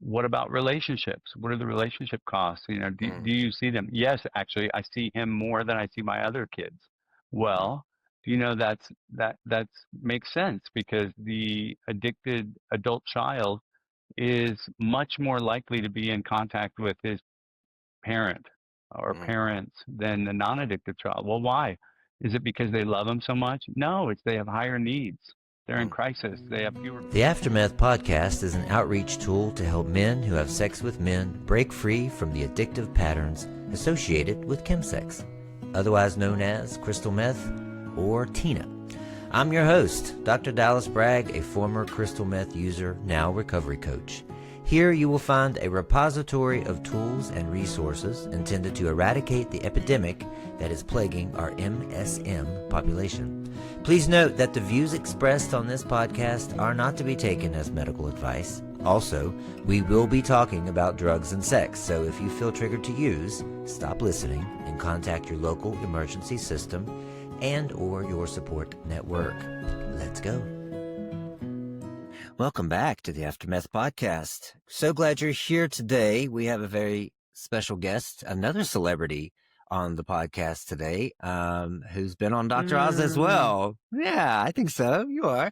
what about relationships? What are the relationship costs? Do you see them? Yes, actually, I see him more than I see my other kids. Well, that makes sense, because the addicted adult child is much more likely to be in contact with his parent or parents than the non-addictive child. Well, why? Is it because they love him so much? No, it's they have higher needs. They're in crisis. They have fewer. The Aftermath podcast is an outreach tool to help men who have sex with men break free from the addictive patterns associated with chemsex, otherwise known as crystal meth or Tina. I'm your host, Dr. Dallas Bragg, a former crystal meth user, now recovery coach. Here you will find a repository of tools and resources intended to eradicate the epidemic that is plaguing our MSM population. Please note that the views expressed on this podcast are not to be taken as medical advice. Also, we will be talking about drugs and sex, so if you feel triggered to use, stop listening and contact your local emergency system and or your support network. Let's go. Welcome back to the Aftermath podcast. So glad you're here today. We have a very special guest, another celebrity on the podcast today, who's been on Dr. Oz as well. Yeah, I think so. You are.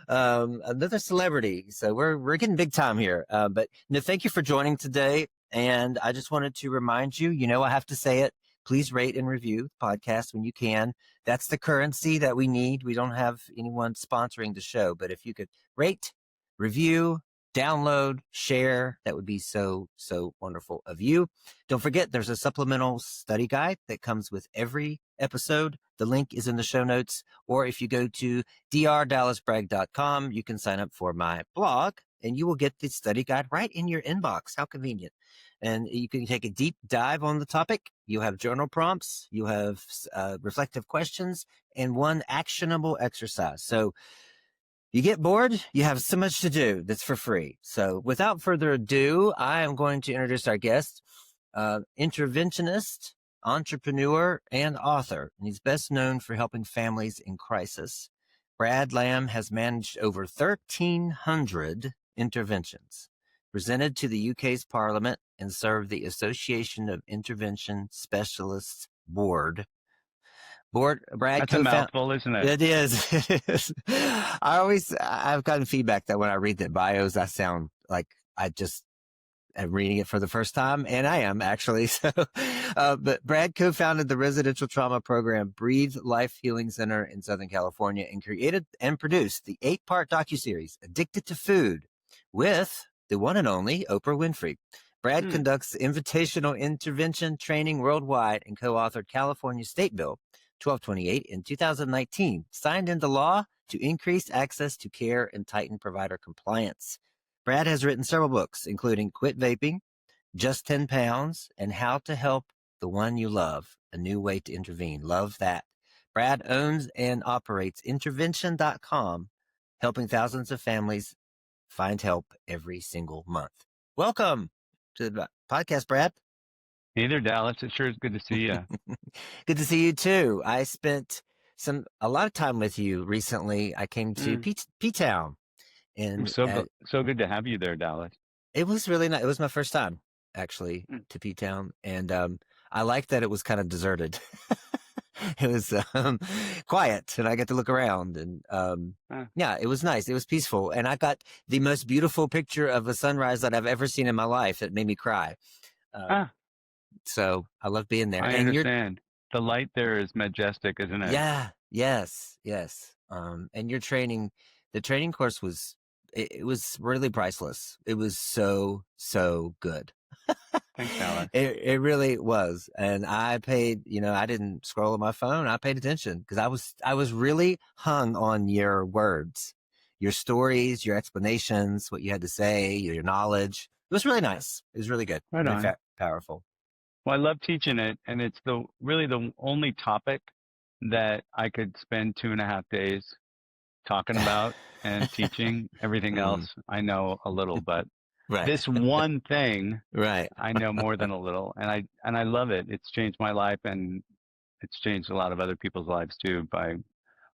Another celebrity. So we're getting big time here. But thank you for joining today. And I just wanted to remind you, I have to say it. Please rate and review the podcast when you can. That's the currency that we need. We don't have anyone sponsoring the show, but if you could rate, review, download, share, that would be so wonderful of you. Don't forget, there's a supplemental study guide that comes with every episode. The link is in the show notes. Or if you go to drdallasbragg.com, you can sign up for my blog and you will get the study guide right in your inbox. How convenient. And you can take a deep dive on the topic. You have journal prompts, you have reflective questions, and one actionable exercise. So you get bored, you have so much to do that's for free. So without further ado, I am going to introduce our guest, interventionist, entrepreneur, and author. And he's best known for helping families in crisis. Brad Lamb has managed over 1,300 interventions, presented to the UK's Parliament, and served the Association of Intervention Specialists Board. Brad, that's a mouthful, isn't it? It is. It is. I've gotten feedback that when I read the bios, I sound like I just am reading it for the first time, and I am actually. So, but Brad co-founded the residential trauma program Breathe Life Healing Center in Southern California, and created and produced the 8-part docuseries Addicted to Food with the one and only Oprah Winfrey. Brad conducts invitational intervention training worldwide and co-authored California State Bill 1228 in 2019, signed into law to increase access to care and tighten provider compliance. Brad has written several books, including Quit Vaping, Just 10 Pounds, and How to Help the One You Love, A New Way to Intervene. Love that. Brad owns and operates intervention.com, helping thousands of families find help every single month. Welcome to the podcast, Brad. Hey there, Dallas. It sure is good to see you. Good to see you too. I spent a lot of time with you recently. I came to P-Town, and so good to have you there, Dallas. It was really nice. It was my first time actually to P-Town, and I liked that it was kind of deserted. It was quiet, and I got to look around, and yeah, it was nice. It was peaceful, and I got the most beautiful picture of a sunrise that I've ever seen in my life. That made me cry. So I love being there. I understand. The light there is majestic, isn't it? Yeah. Yes. And the training course was really priceless. It was so good. Thanks, Dallas. It really was. And I paid, I didn't scroll on my phone. I paid attention because I was really hung on your words, your stories, your explanations, what you had to say, your knowledge. It was really nice. It was really good. Right really on. Powerful. Well, I love teaching it, and it's really the only topic that I could spend 2.5 days talking about and teaching. Everything else I know a little, but this one thing I know more than a little, and I love it. It's changed my life, and it's changed a lot of other people's lives too, by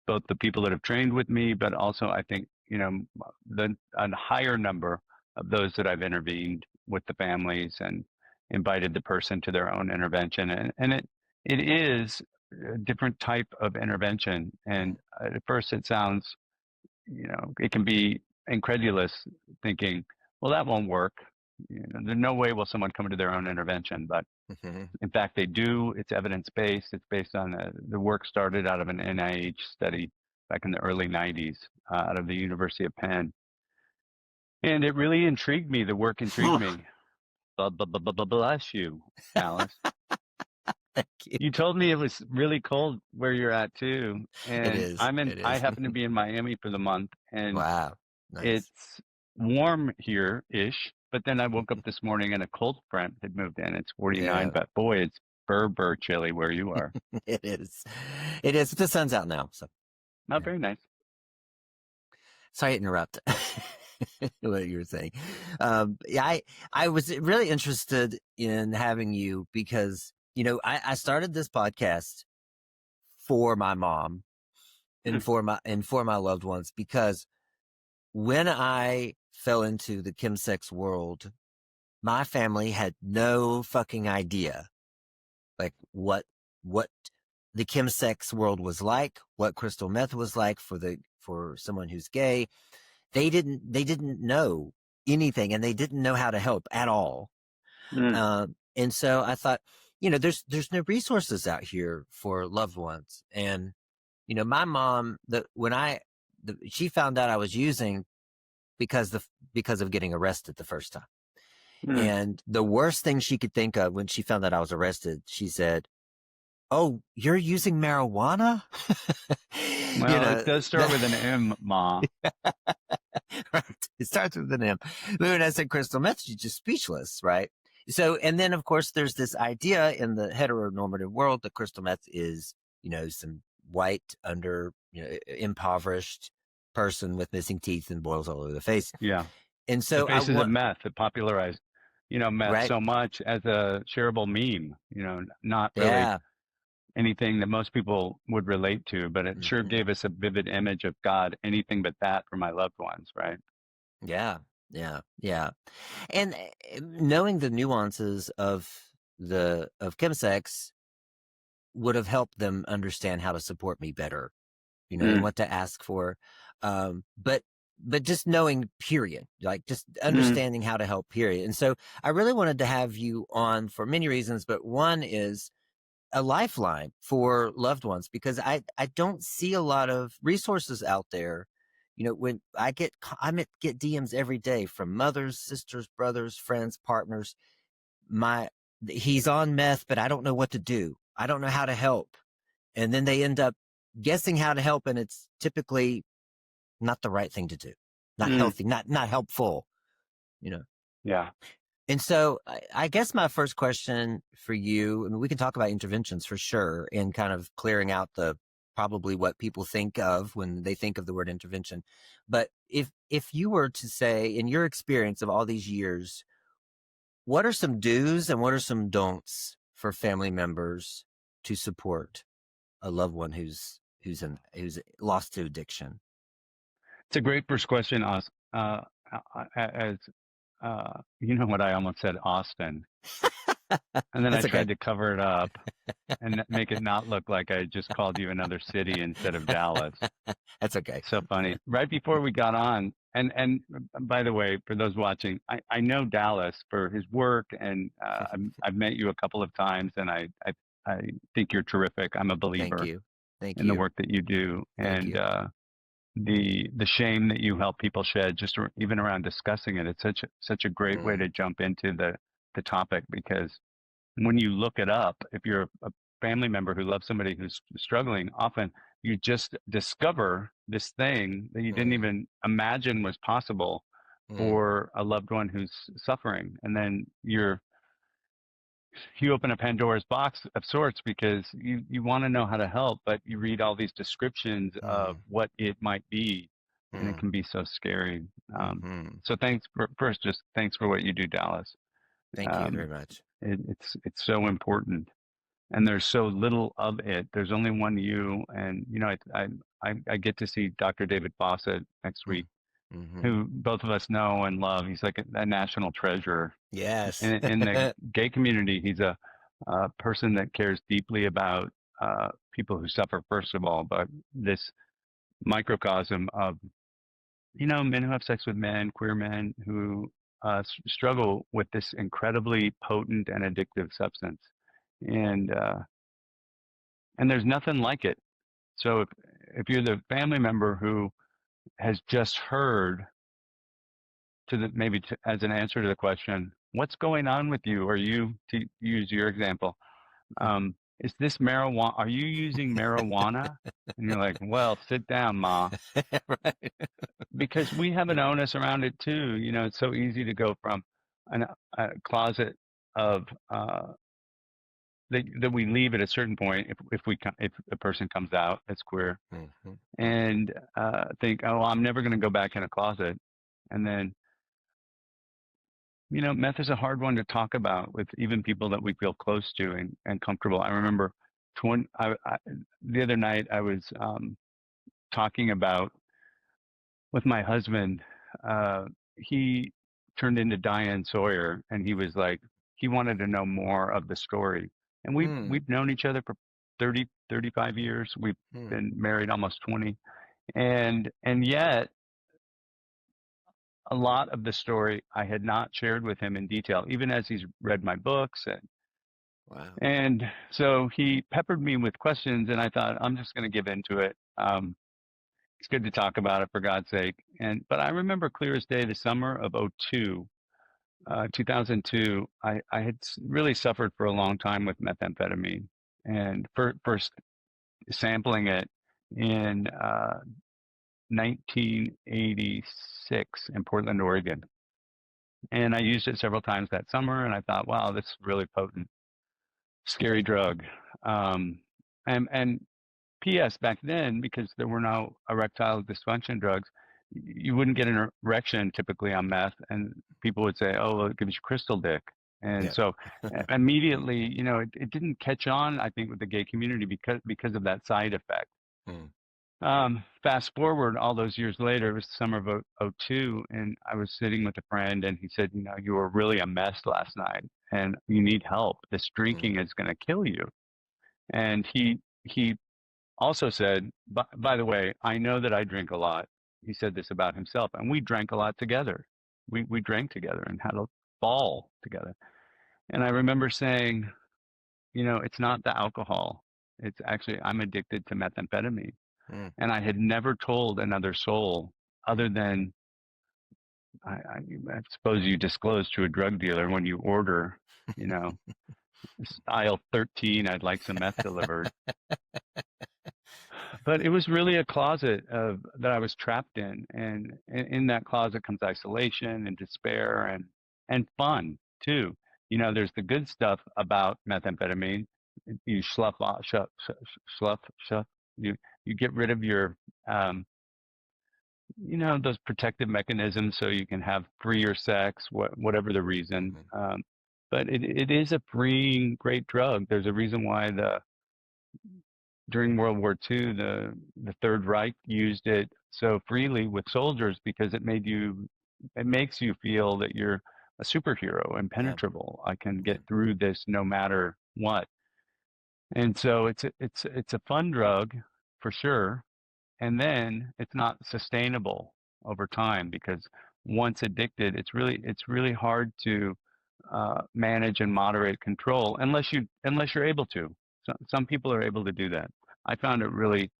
both the people that have trained with me, but also I think a higher number of those that I've intervened with the families and invited the person to their own intervention. And it is a different type of intervention. And at first it sounds, it can be incredulous thinking, well, that won't work. There's no way will someone come to their own intervention, but in fact, they do. It's evidence-based. It's based on the work started out of an NIH study back in the early 90s out of the University of Penn. And it really intrigued me. The work intrigued me. Bless you, Alice. Thank you. You told me it was really cold where you're at too. And It is. I happen to be in Miami for the month, and Wow. Nice. it's warm here-ish. But then I woke up this morning and a cold front had moved in. It's 49, but boy, it's burr chilly where you are. It is. It is. The sun's out now. So. Oh, very nice. Sorry to interrupt what you were saying. I was really interested in having you because, I started this podcast for my mom and for my loved ones, because when I fell into the chemsex world, my family had no fucking idea like what the chemsex world was like, what crystal meth was like for someone who's gay. They didn't know anything, and they didn't know how to help at all. And so I thought, there's no resources out here for loved ones. And, my mom, she found out I was using because of getting arrested the first time. And the worst thing she could think of when she found out I was arrested, she said, "Oh, you're using marijuana?" Well, it does start with an M, Ma. Right. It starts with an M. But when I said crystal meth, she's just speechless, right? So, and then of course there's this idea in the heteronormative world that crystal meth is, some white impoverished person with missing teeth and boils all over the face. Yeah. And so the faces of meth that popularized, meth so much as a shareable meme, not really anything that most people would relate to, but it sure gave us a vivid image of God, anything but that for my loved ones, right? Yeah. And knowing the nuances of chemsex would have helped them understand how to support me better, and what to ask for. But just knowing, period, like just understanding how to help, period. And so I really wanted to have you on for many reasons, but one is a lifeline for loved ones, because I don't see a lot of resources out there. When I get DMs every day from mothers, sisters, brothers, friends, partners. He's on meth, but I don't know what to do. I don't know how to help. And then they end up guessing how to help, and it's typically not the right thing to do. Not healthy, not helpful, Yeah. And so I guess my first question for you, I mean, we can talk about interventions for sure, and kind of clearing out probably what people think of when they think of the word intervention. But if you were to say, in your experience of all these years, what are some do's and what are some don'ts for family members to support a loved one who's lost to addiction? It's a great first question, as what I almost said, Austin. And then I tried to cover it up and make it not look like I just called you another city instead of Dallas. That's okay. So funny. Right before we got on, and by the way, for those watching, I know Dallas for his work, and I've met you a couple of times, and I think you're terrific. I'm a believer in the work that you do, and the shame that you help people shed, just even around discussing it. It's such a great way to jump into the topic, because when you look it up, if you're a family member who loves somebody who's struggling, often you just discover this thing that you didn't even imagine was possible for a loved one who's suffering. And then you open a Pandora's box of sorts, because you want to know how to help, but you read all these descriptions of what it might be, and it can be so scary. So thanks for what you do, Dallas. Thank you very much. It's so important, and there's so little of it. There's only one you, and I get to see Dr. David Fawcett next week, who both of us know and love. He's like a national treasure Yes. in the gay community. He's a person that cares deeply about people who suffer, first of all, but this microcosm of, men who have sex with men, queer men who struggle with this incredibly potent and addictive substance. And there's nothing like it. So if you're the family member who has just heard as an answer to the question, what's going on with you? Are you, to use your example, is this marijuana? Are you using marijuana? And you're like, well, sit down, Ma. Right. Because we have an onus around it too. It's so easy to go from a closet of that we leave at a certain point if a person comes out as queer and think, oh, I'm never going to go back in a closet, and then meth is a hard one to talk about with even people that we feel close to and comfortable. I remember the other night I was talking about with my husband. He turned into Diane Sawyer, and he was like, he wanted to know more of the story. And we've known each other for 30, 35 years. We've been married almost 20. And yet a lot of the story I had not shared with him in detail, even as he's read my books. Wow. And so he peppered me with questions, and I thought, I'm just going to give into it. It's good to talk about it, for God's sake. But I remember clear as day the summer of 2002, I had really suffered for a long time with methamphetamine, and first sampling it in 1986 in Portland, Oregon. And I used it several times that summer, and I thought, wow, this is really potent, scary drug. And P.S. back then, because there were no erectile dysfunction drugs, you wouldn't get an erection typically on meth, and people would say, "Oh, well, it gives you crystal dick." And so immediately, it didn't catch on, I think, with the gay community because of that side effect. Fast forward all those years later, it was the summer of 2002, and I was sitting with a friend, and he said, "You were really a mess last night, and you need help. This drinking is going to kill you." And he also said, by the way, I know that I drink a lot. He said this about himself, and we drank a lot together. We drank together and had a ball together. And I remember saying, it's not the alcohol. It's actually, I'm addicted to methamphetamine. And I had never told another soul other than, I suppose you disclose to a drug dealer when you order, aisle 13, I'd like some meth delivered. But it was really a closet that I was trapped in, and in that closet comes isolation and despair and fun too. There's the good stuff about methamphetamine. You slough off, slough. You get rid of your those protective mechanisms so you can have freer sex, whatever the reason. But it is a freeing, great drug. There's a reason why during World War II, the Third Reich used it so freely with soldiers because it makes you feel that you're a superhero, impenetrable. I can get through this no matter what. And so it's a fun drug for sure. And then it's not sustainable over time because once addicted, it's really hard to manage and moderate control unless you're able to. Some people are able to do that. I found it really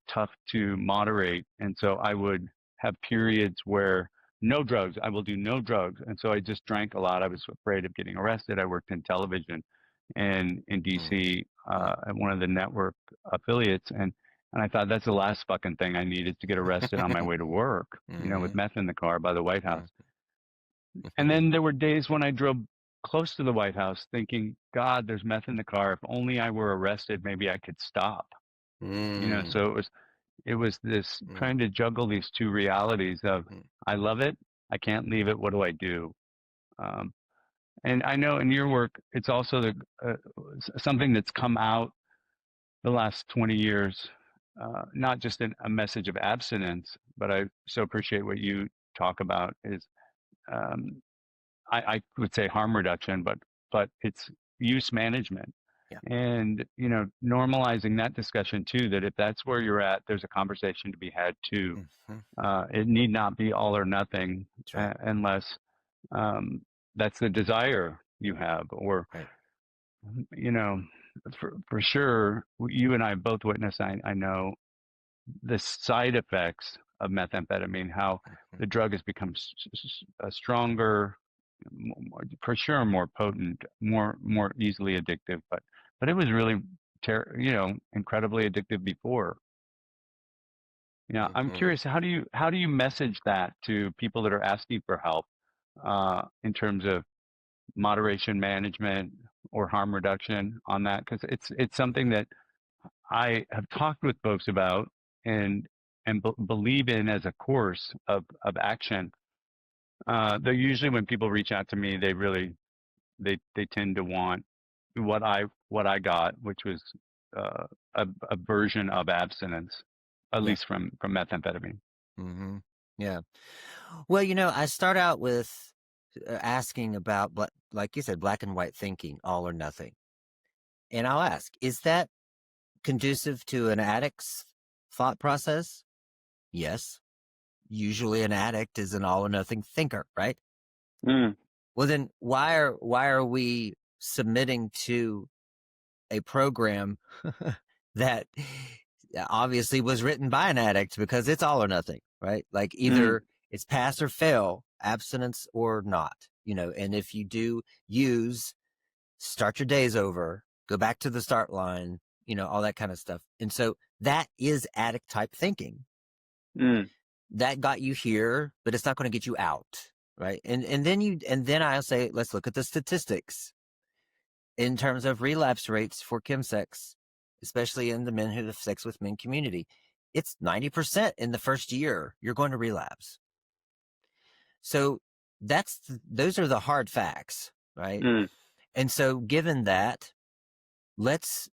tough to moderate, and so I would have periods where no drugs. I will do no drugs, and so I just drank a lot. I was afraid of getting arrested. I worked in television and in DC at one of the network affiliates, and I thought that's the last fucking thing I need is to get arrested on my way to work, with meth in the car by the White House. And then there were days when I drove close to the White House thinking, God, there's meth in the car. If only I were arrested, maybe I could stop. So it was this trying to juggle these two realities of I love it, I can't leave it, what do I do? And I know in your work, it's also something that's come out the last 20 years, not just a message of abstinence, but I so appreciate what you talk about is, um, I would say harm reduction, but it's use management. Yeah. And, normalizing that discussion too, that if that's where you're at, there's a conversation to be had too. Mm-hmm. It need not be all or nothing, That's right. unless um, that's the desire you have, or, Right. you know, for sure, you and I both witness, I know the side effects of methamphetamine, how Mm-hmm. the drug has become stronger, for sure, more potent, more easily addictive. But it was really, incredibly addictive before. I'm Mm-hmm. curious, how do you message that to people that are asking for help, in terms of moderation management or harm reduction on that? Because it's something that I have talked with folks about and believe in as a course of action. Though usually when people reach out to me, they tend to want what I got, which was uh, a version of abstinence, at Yeah. least from methamphetamine. Mm-hmm. Yeah. Well, I start out with asking about, like you said, black and white thinking, all or nothing. And I'll ask, is that conducive to an addict's thought process? Yes. Usually an addict is an all or nothing thinker, right? Mm, Well, then why are we submitting to a program that obviously was written by an addict, because it's all or nothing, right? Like mm, either it's pass or fail, abstinence or not, and if you do use, start your days over, go back to the start line, all that kind of stuff. And so that is addict type thinking. mm, That got you here, but it's not going to get you out, right? And then I'll say, let's look at the statistics in terms of relapse rates for chemsex, especially in the men who have sex with men community. It's 90% in the first year you're going to relapse. So those are the hard facts, right? mm, And so given that, let's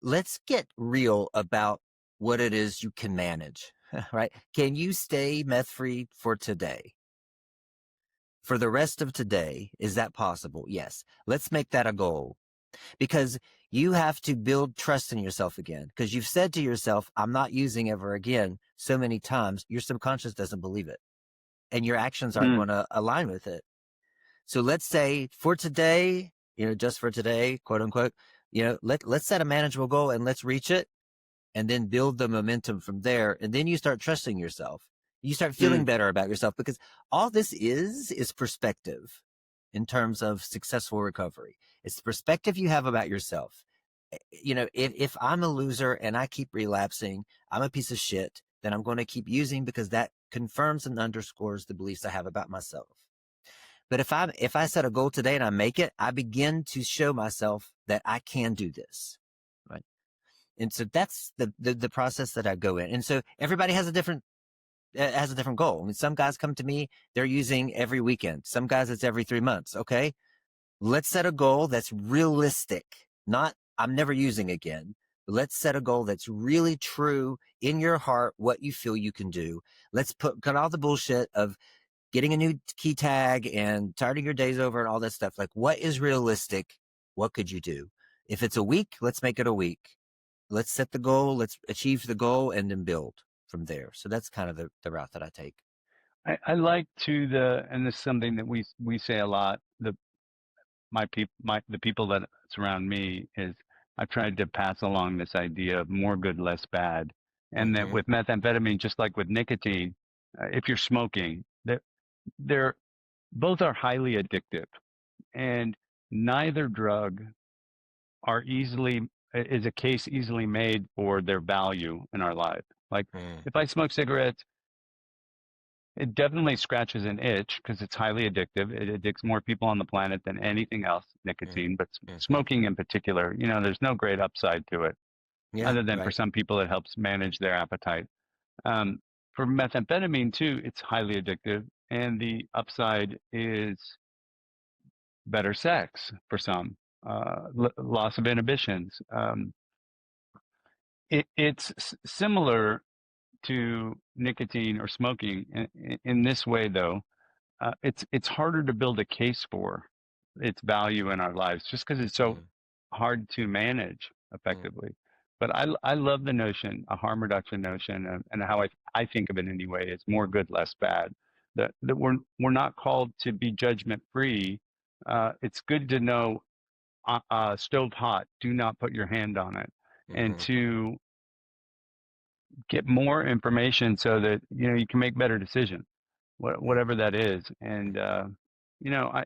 get real about what it is you can manage, right? Can you stay meth free for today? For the rest of today, is that possible? Yes. Let's make that a goal, because you have to build trust in yourself again, because you've said to yourself, I'm not using ever again so many times. Your subconscious doesn't believe it, and your actions aren't mm, going to align with it. So let's say for today, just for today, quote unquote, let's set a manageable goal and let's reach it, and then build the momentum from there. And then you start trusting yourself. You start feeling mm, better about yourself, because all this is perspective in terms of successful recovery. It's the perspective you have about yourself. If I'm a loser and I keep relapsing, I'm a piece of shit, then I'm going to keep using, because that confirms and underscores the beliefs I have about myself. But if I set a goal today and I make it, I begin to show myself that I can do this, right? And so that's the process that I go in. And so everybody has a different goal. I mean, some guys come to me, they're using every weekend. Some guys it's every 3 months. Okay, let's set a goal that's realistic. Not I'm never using again. Let's set a goal that's really true in your heart, what you feel you can do. Let's cut all the bullshit of getting a new key tag and starting your days over and all that stuff. Like, what is realistic? What could you do? If it's a week, let's make it a week. Let's set the goal, let's achieve the goal, and then build from there. So that's kind of the route that I take. I like and this is something that we say a lot. The people that surround me is I've tried to pass along this idea of more good, less bad, and that Mm-hmm. with methamphetamine, just like with nicotine, if you're smoking, they're both are highly addictive, and neither drug are easily is a case easily made for their value in our life. Like Mm-hmm. if I smoke cigarettes, it definitely scratches an itch because it's highly addictive. It addicts more people on the planet than anything else, nicotine, but Mm-hmm. smoking in particular, there's no great upside to it Yeah, other than for right. some people it helps manage their appetite. Um, for methamphetamine too, it's highly addictive, and the upside is better sex for some, loss of inhibitions. It's similar to nicotine or smoking in this way, though, it's harder to build a case for its value in our lives just because it's so hard to manage effectively. But I love the notion, a harm reduction notion, and how I think of it anyway, is more good, less bad. That we're not called to be judgment free. It's good to know stove hot, do not put your hand on it, and to get more information so that you can make better decisions, whatever that is. And I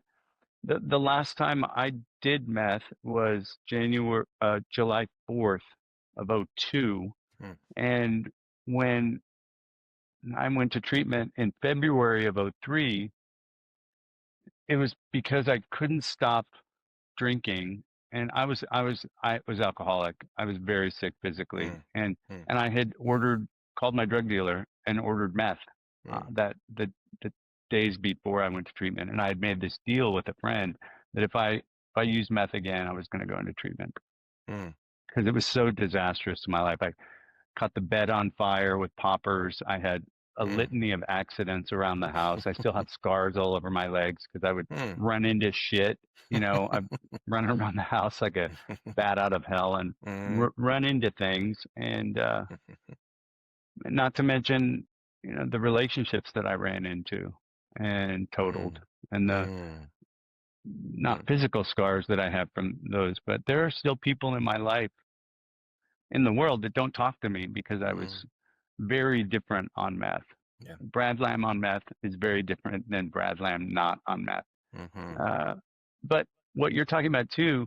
the last time I did meth was July 4th of '02, and when I went to treatment in February of '03, it was because I couldn't stop drinking, and I was alcoholic. I was very sick physically, and I had called my drug dealer and ordered meth that the days before I went to treatment, and I had made this deal with a friend that if I used meth again, I was going to go into treatment because it was so disastrous to my life. I caught the bed on fire with poppers. I had a litany of accidents around the house. I still have scars all over my legs because I would run into shit. I'd run around the house like a bat out of hell and run into things. And not to mention, the relationships that I ran into and totaled, and the not physical scars that I have from those, but there are still people in my life, in the world, that don't talk to me because I was very different on meth. Yeah. Brad Lamb on meth is very different than Brad Lamb not on meth. But what you're talking about too,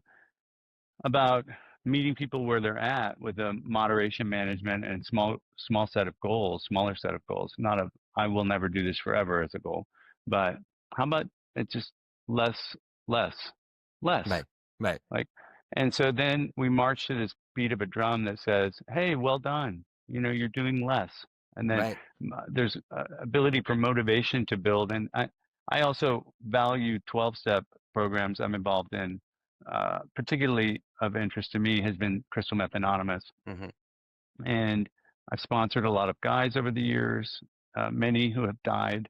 about meeting people where they're at with a moderation management and smaller set of goals, not of I will never do this forever as a goal, but how about it's just less. Right. Like, and so then we march to this beat of a drum that says, "Hey, well done. You're doing less." And then there's ability for motivation to build. And I also value 12-step programs I'm involved in. Particularly of interest to me has been Crystal Meth Anonymous. And I've sponsored a lot of guys over the years, many who have died,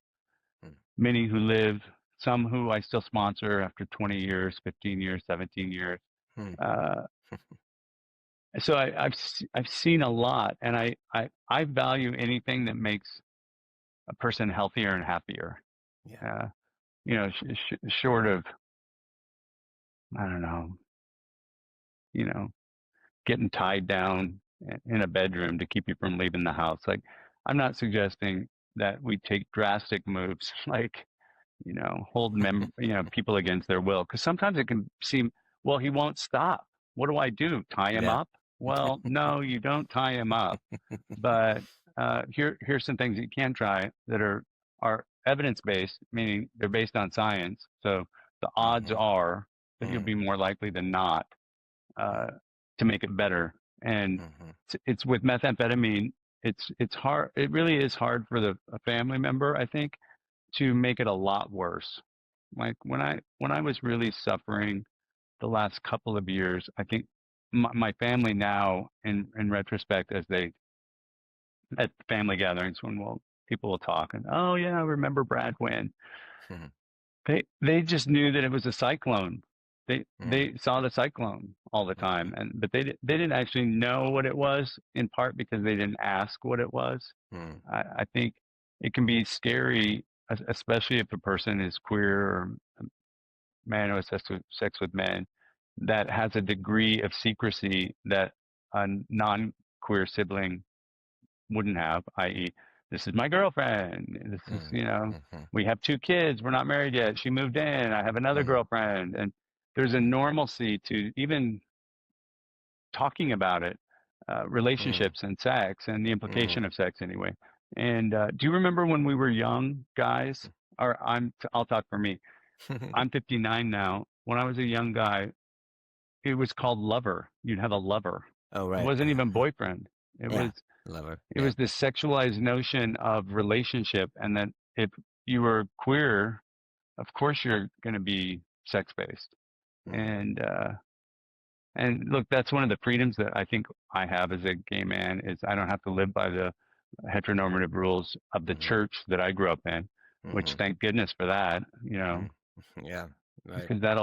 many who live, some who I still sponsor after 20 years, 15 years, 17 years. So I've seen a lot, and I value anything that makes a person healthier and happier. Short of, I don't know, getting tied down in a bedroom to keep you from leaving the house. Like, I'm not suggesting that we take drastic moves like, hold people against their will, because sometimes it can seem, well, he won't stop. What do I do? Tie him up? Well, no, you don't tie him up. But here's some things that you can try that are evidence-based, meaning they're based on science. So the odds are that you'll be more likely than not to make it better. And it's with methamphetamine, it's hard. It really is hard for a family member, I think, to make it a lot worse. Like when I was really suffering the last couple of years, I think my family now, in retrospect, at family gatherings when people will talk and, oh yeah, I remember Brad when they just knew that it was a cyclone. They saw the cyclone all the time, but they didn't actually know what it was, in part because they didn't ask what it was. I think it can be scary, especially if a person is queer or a man who has sex with men, that has a degree of secrecy that a non-queer sibling wouldn't have, i.e., this is my girlfriend. This is, we have 2 kids. We're not married yet. She moved in. I have another girlfriend. And there's a normalcy to even talking about it, relationships and sex and the implication of sex anyway. And do you remember when we were young guys? Or I'll talk for me. I'm 59 now. When I was a young guy, it was called lover. You'd have a lover. Oh, right. It wasn't even boyfriend. It was lover. It was this sexualized notion of relationship, and that if you were queer, of course you're going to be sex-based. And look, that's one of the freedoms that I think I have as a gay man, is I don't have to live by the heteronormative rules of the Mhm. church that I grew up in, which Mhm. thank goodness for that, Mhm. Yeah. Right. because that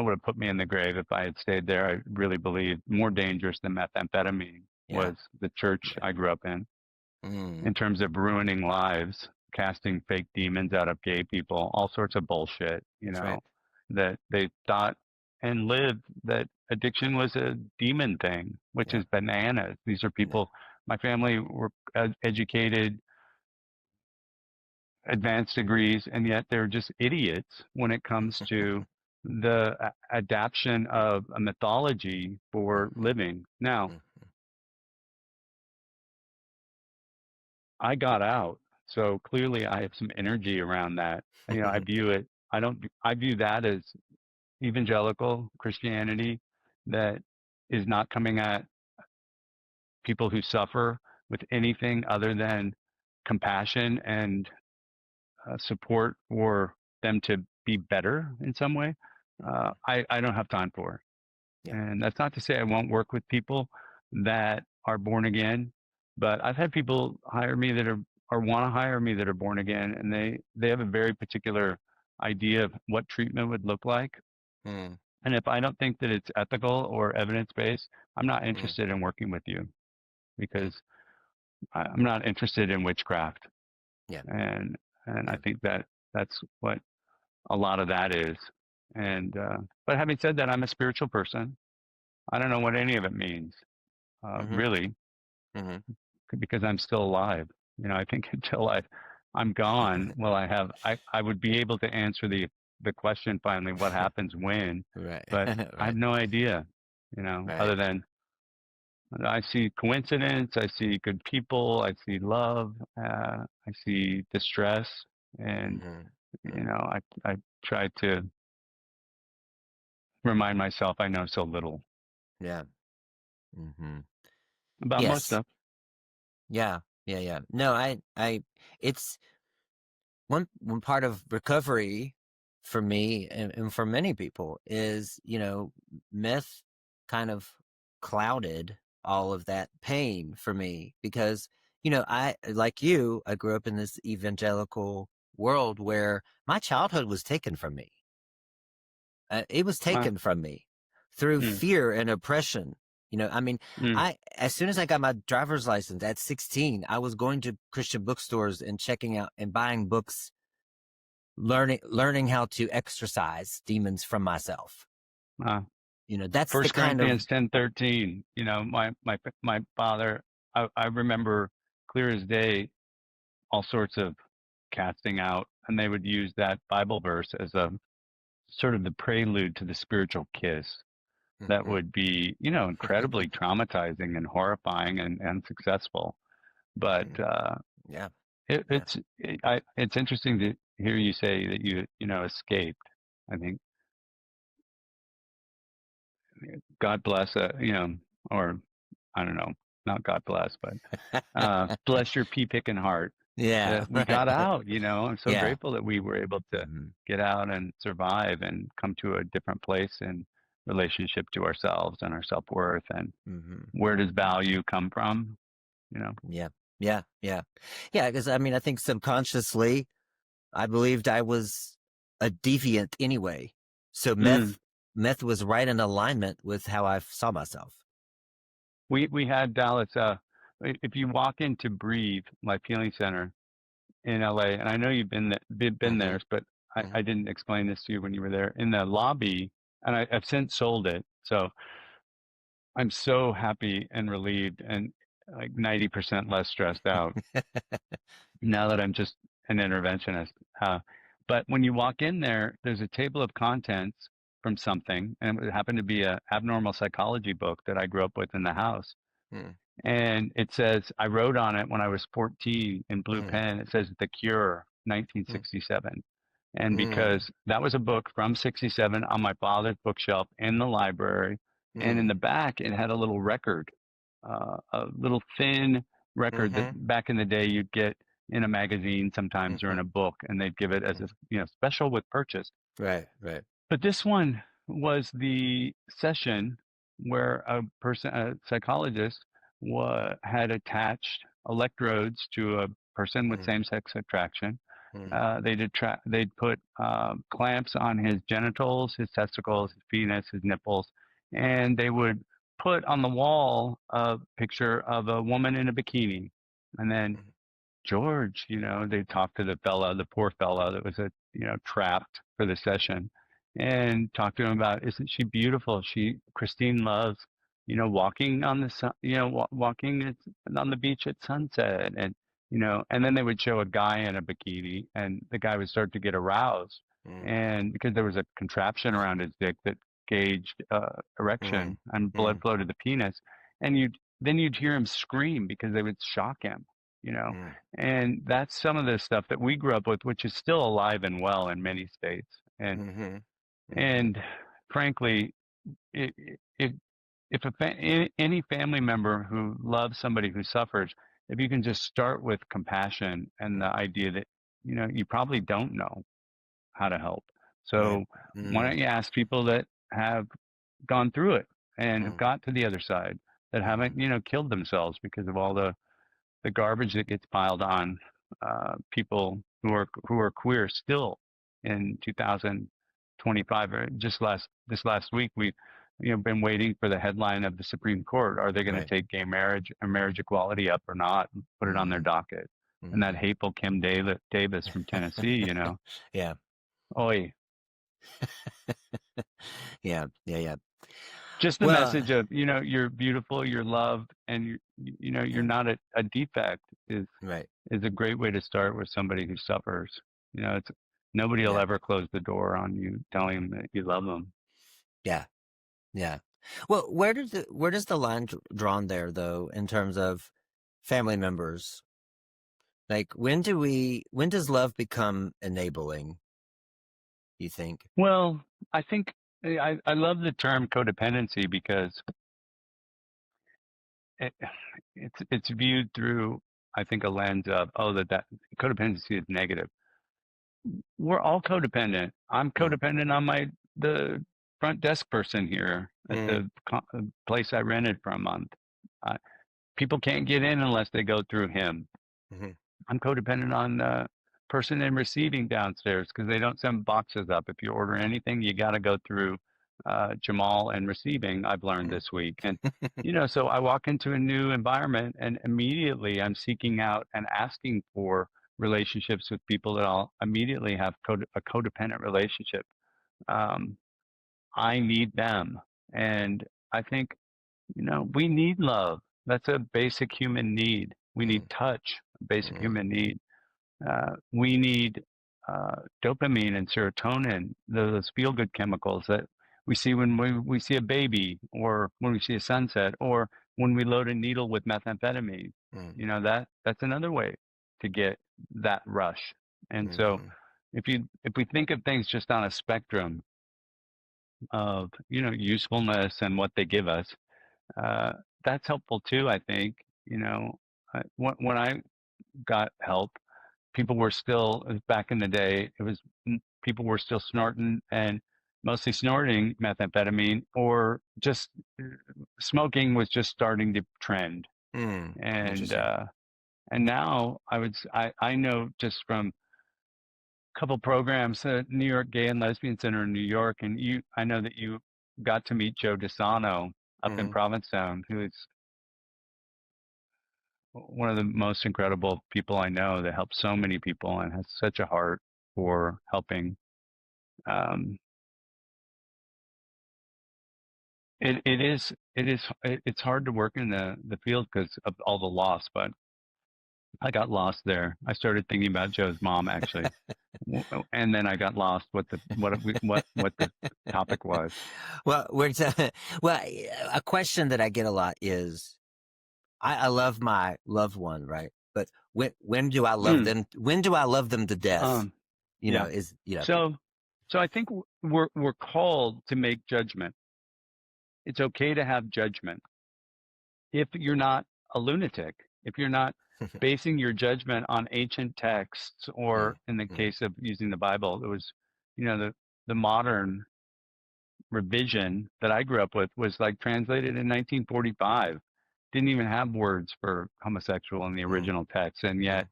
would have put me in the grave if I had stayed there. I really believe more dangerous than methamphetamine Yeah. was the church Yeah. I grew up Mm. in terms of ruining lives, casting fake demons out of gay people, all sorts of bullshit, That's right. that they thought and lived that addiction was a demon thing, which Yeah. is bananas. These are No. people, my family were educated, advanced degrees, and yet they're just idiots when it comes to the adaptation of a mythology for Mhm. living. Now, Mhm. I got out, so clearly I have some energy around that. I view it. I don't. I view that as evangelical Christianity that is not coming at people who suffer with anything other than compassion and support for them to be better in some way. Mhm. I don't have time for it. Yeah. And that's not to say I won't work with people that are born again, but I've had people hire me that are or want to hire me that are born again, and they have a very particular idea of what treatment would look like. Mm. And if I don't think that it's ethical or evidence based, I'm not Mm. interested in working with you Mm. because I'm not interested in witchcraft. Yeah. And I Yeah. think that that's what a lot of that is. And but having said that, I'm a spiritual person. I don't know what any of it means, Mhm. really, Mhm. because I'm still alive. I think until I'm gone, well, I would be able to answer the question finally, what happens when, Right. but I have Right. no idea, Right. other than I see coincidence, I see good people, I see love, I see distress, and Mhm. Mhm. I try to remind myself I know so little Yeah. Mhm. about most Yes. stuff. Yeah. Yeah. Yeah. No, it's one part of recovery for me and for many people is, myth kind of clouded all of that pain for me because, like you, I grew up in this evangelical world where my childhood was taken from me. It was Uh, taken from me through mm, fear and oppression. I mean, mm, as soon as I got my driver's license at 16, I was going to Christian bookstores and checking out and buying books, learning how to exorcise demons from myself. uh. That's the First kind of. Corinthians 10:13. My father. I remember clear as day all sorts of casting out, and they would use that Bible verse as a sort of the prelude to the spiritual kiss that Mhm. would be incredibly traumatizing and horrifying and unsuccessful. But Mhm. Yeah. Yeah. it's interesting to hear you say that you escaped. I think God bless or I don't know, not God bless, but bless your pea picking heart Yeah. that we got out. I'm so Yeah. grateful that we were able to Mhm. get out and survive and come to a different place in relationship to ourselves and our self worth and Mhm. where does value come from? You know. Yeah. Yeah. Yeah. Yeah. Because I mean, I think subconsciously, I believed I was a deviant anyway. So Mm. meth was right in alignment with how I saw myself. We had Dallas. If you walk into Breathe Life Healing Center in LA, and I know you've been Hmm. there, but Hmm. I didn't explain this to you when you were there in the lobby, and I've since sold it. So I'm so happy and relieved and like 90% less stressed out now that I'm just an interventionist. Uh, but when you walk in there, there's a table of contents from something, and it happened to be a abnormal psychology book that I grew up with in the house. And it says, I wrote on it when I was 14 in blue Mm, pen. It says The Cure, mm, 1967. And mm, because that was a book from 67 on my father's bookshelf in the library, and in mm, the back, it had a little record, a little thin record that mhm, back in the day you'd get in a magazine sometimes or in mhm, a book, and they'd give it as mm. a special with purchase. Right, right. But this one was the session where a psychologist, had attached electrodes to a person with Mm, same-sex attraction. mm, They'd put clamps on his genitals, his testicles, his penis, his nipples, and they would put on the wall a picture of a woman in a bikini. And then mm, George, they talked to the poor fella that was, trapped for the session, and talked to him about, isn't she beautiful? Christine loves, walking on the sun, walking on the beach at sunset, and then they would show a guy in a bikini, and the guy would start to get aroused, mm, and because there was a contraption around his dick that gauged mm, erection and blood mm, flow to the penis, and you'd hear him scream because they would shock him, you know. mm, And that's some of the stuff that we grew up with, which is still alive and well in many states. And mhm, mhm, and frankly, I if any family member who loves somebody who suffers, if you can just start with compassion and the mm, idea that you probably don't know how to help. right. So why Mm, don't you ask people that have gone through it and have mm, got to the other side, that mhm, haven't killed themselves because of all the garbage that gets piled on people who are queer still in 2025. Or just this last week, we've been waiting for the headline of the Supreme Court. Are they going to right. take gay marriage and marriage equality up or not? And put it on their Mhm, docket. And that mhm. hateful Kim Davis from Tennessee, Yeah. oi, Yeah, yeah, yeah. just the Well, message of you're beautiful, you're loved, and you're yeah, not a defect right. is a great way to start with somebody who suffers. It's nobody will Yeah, ever close the door on you telling them that you love them. yeah, yeah. Well, where does the line drawn there though in terms of family members? Like when does love become enabling, you think? Well, I think I love the term codependency because it, it's viewed through, I think, a lens of, that codependency is negative. We're all codependent. I'm Mm, codependent on the front desk person here at mm, the place I rented for a month. Uh, People can't get in unless they go through him. mhm, I'm codependent on the person in receiving downstairs because they don't send boxes up. If you order anything, you got to go through Jamal and receiving. I've learned mm. this week, and so I walk into a new environment, and immediately I'm seeking out and asking for relationships with people that I'll immediately have a codependent relationship. Um, I need them, and I think we need love. That's a basic human need. We need Mm, touch, a basic mm, human need. We need dopamine and serotonin, those feel good chemicals that we see when we see a baby, or when we see a sunset, or when we load a needle with methamphetamine. mm, That's another way to get that rush. And so mhm, if we think of things just on a spectrum of usefulness and what they give us, uh, that's helpful too, I think. When I got help, people were still, back in the day, people were still snorting, and mostly snorting methamphetamine, or just smoking was just starting to trend. mm. And Interesting. now I know just from a couple programs, New York Gay and Lesbian Center in New York, and I know that you got to meet Joe DeSano up in Mhm, Provincetown, who is one of the most incredible people I know, that helps so many people and has such a heart for helping. Um, it's hard to work in the field because of all the loss, but I got lost there. I started thinking about Joe's mom, actually, and then I got lost what the topic was. Well, well, a question that I get a lot is, I love my loved one, right? But when do I love Mm, them? When do I love them to death? um, yeah. Is So I think we're called to make judgment. It's okay to have judgment if you're not a lunatic, if you're not basing your judgment on ancient texts, or mm, in the mm, case of using the Bible, it was, the modern revision that I grew up with was like translated in 1945. didn't even have words for homosexual in the mm, original text. And mm, yet,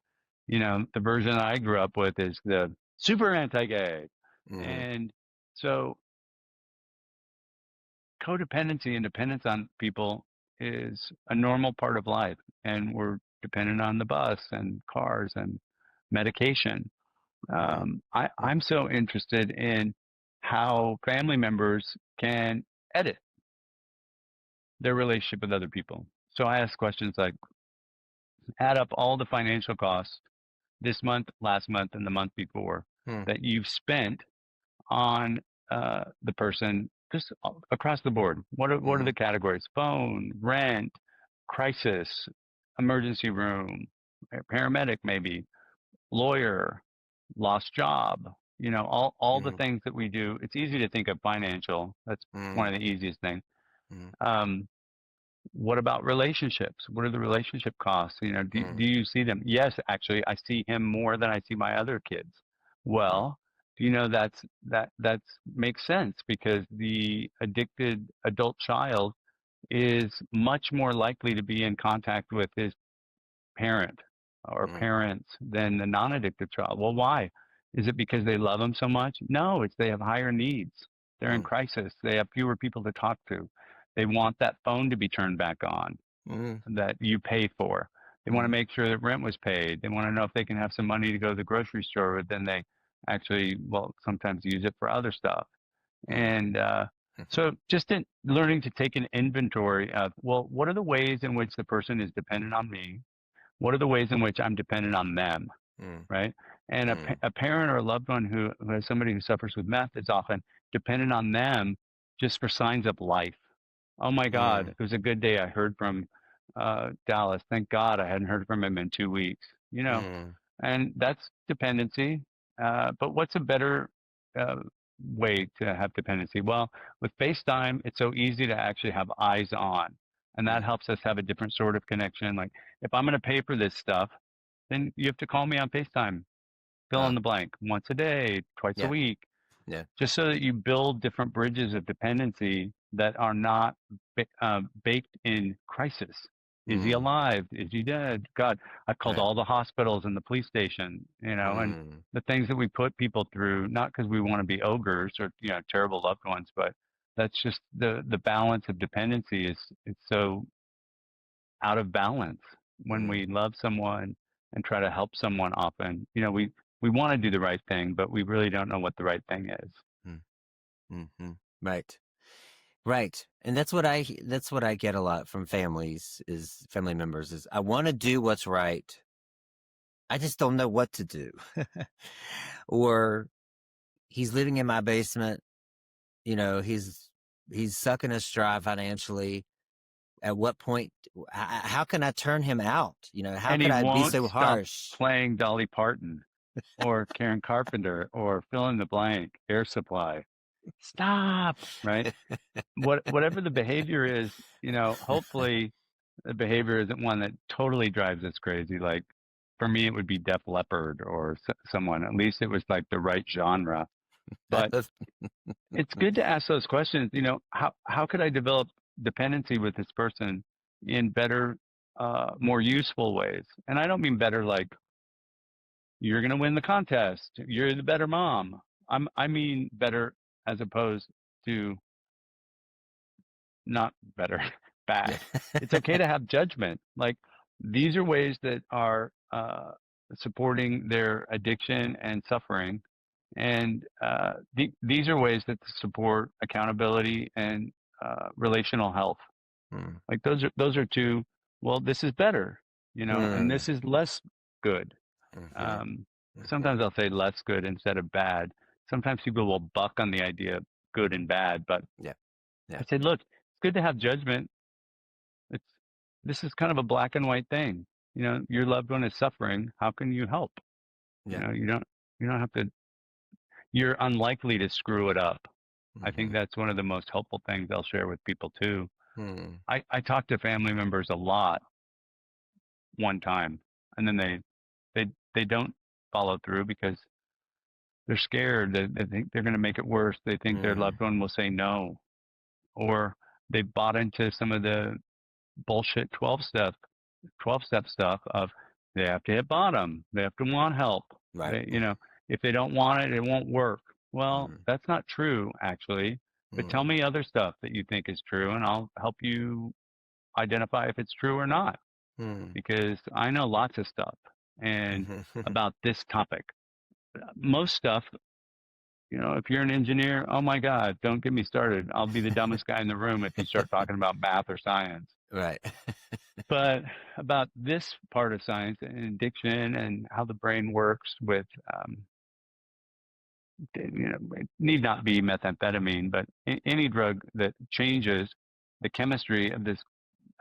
the version I grew up with is the super anti-gay. mm, And so codependency and dependence on people is a normal part of life. And we're dependent on the bus and cars and medication. mm, mm, I'm so interested in how family members can edit their relationship with other people. So I ask questions like, add up all the financial costs this month, last month, and the month before mm, that you've spent on the person just across the board. What are the mm, categories? Phone, rent, crisis, emergency room, paramedic maybe, lawyer, lost job. All the mm, things that we do. It's easy to think of financial. That's one mm, of the easiest things. mm, Um, what about relationships? What are the relationship costs? Do mm, you see them? Yes, actually, I see him more than I see my other kids. mm, Well, that's makes sense because the addicted adult child is much more likely to be in contact with his parent or mm, parents than the non-addictive child. Well, why? Is it because they love them so much? No, it's they have higher needs. They're in mm, crisis. They have fewer people to talk to. They want that phone to be turned back on mm, that you pay for. They want to mm, make sure that rent was paid. They want to know if they can have some money to go to the grocery store, but then they actually, well, sometimes use it for other stuff. mm, And mhm, so just in learning to take an inventory of, well, what are the ways in which the person is dependent on me? What are the ways in which I'm dependent on them? mm, Right. And mm, a parent or a loved one who has somebody who suffers with meth is often dependent on them just for signs of life. Oh my God, mm, it was a good day. I heard from Dallas. Thank God I hadn't heard from him in 2 weeks. mm, And that's dependency. But what's a better uh, way to have dependency? Well, with FaceTime, it's so easy to actually have eyes on, and that mm. helps us have a different sort of connection. Like if I'm going to pay for this stuff, then you have to call me on FaceTime. Fill in Ah, the blank once a day, twice a yeah, week, yeah, just so that you build different bridges of dependency that are not baked in crisis. Is he mm, alive? Is he dead? God, I've called right, all the hospitals and the police station, and mm, the things that we put people through, not because we want to be ogres or, terrible loved ones, but that's just the balance of dependency is it's so out of balance when mm, we love someone and try to help someone often. We want to do the right thing, but we really don't know what the right thing is. mm, mhm, right. Right. And that's what I get a lot from family members is I want to do what's right. I just don't know what to do. Or he's living in my basement, he's sucking us dry financially. At what point how can I turn him out? How And could he I be won't so stop harsh? playing Dolly Parton or Karen Carpenter or fill in the blank, Air Supply. Stop, right? Whatever the behavior is, hopefully the behavior isn't one that totally drives us crazy. Like for me, it would be Def Leppard or someone. At least it was like the right genre. But it's good to ask those questions. How could I develop dependency with this person in better, more useful ways? And I don't mean better like you're going to win the contest. You're the better mom. I mean better as opposed to not better, Yeah. bad. It's okay to have judgment. Like these are ways that are supporting their addiction and suffering, and these are ways that support accountability and relational health. Mm, Like those are two. Well, this is better, and mm, this is less good. mhm, Um, mhm. sometimes I'll say less good instead of bad. Sometimes people will buck on the idea of good and bad, but Yeah. I Yeah. said, look, it's good to have judgment. It's this is kind of a black and white thing. Your loved one is suffering. How can you help? Yeah. You don't have to. You're unlikely to screw it up. I think Mhm. that's one of the most helpful things I'll share with people too. Mm, I talk to family members a lot one time, and then they don't follow through because they're scared. They think they're going to make it worse. They think their mm, loved one will say no, or they bought into some of the bullshit 12-step stuff of they have to hit bottom. They have to want help. Right. They, if they don't want it, it won't work. Well, Mm. that's not true, actually. But tell Mm. me other stuff that you think is true, and I'll help you identify if it's true or not. Mm. Because I know lots of stuff and Mhm. about this topic. Most stuff, if you're an engineer, oh my God, don't get me started. I'll be the dumbest guy in the room if you start talking about math or science. Right. But about this part of science and addiction and how the brain works with, it need not be methamphetamine, but any drug that changes the chemistry of this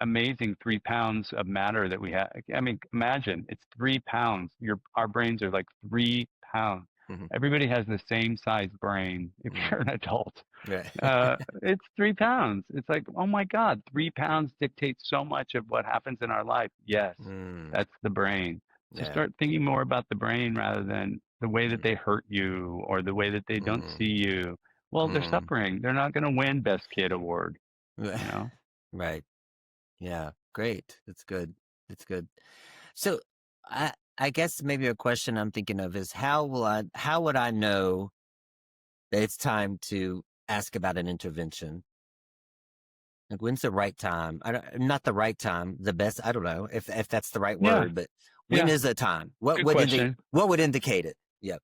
amazing 3 pounds of matter that we have. I mean, imagine it's 3 pounds. Our brains are like 3 pounds. Mhm. Everybody has the same size brain if Mm. you're an adult. Right. It's 3 pounds. It's like, oh my God, 3 pounds dictates so much of what happens in our life. Yes, Mm. that's the brain. So Yeah. start thinking more about the brain rather than the way that Mm. they hurt you or the way that they don't Mm. see you. Well, they're Mm. suffering. They're not going to win Best Kid Award, you know? Right. Yeah. Great. That's good. That's good. So I guess maybe a question I'm thinking of is how would I know that it's time to ask about an intervention? Like when's the right time? Not the right time, the best. I don't know if that's the right Yeah, word, but when yeah. is the time? Good question. What would indicate it? Yep.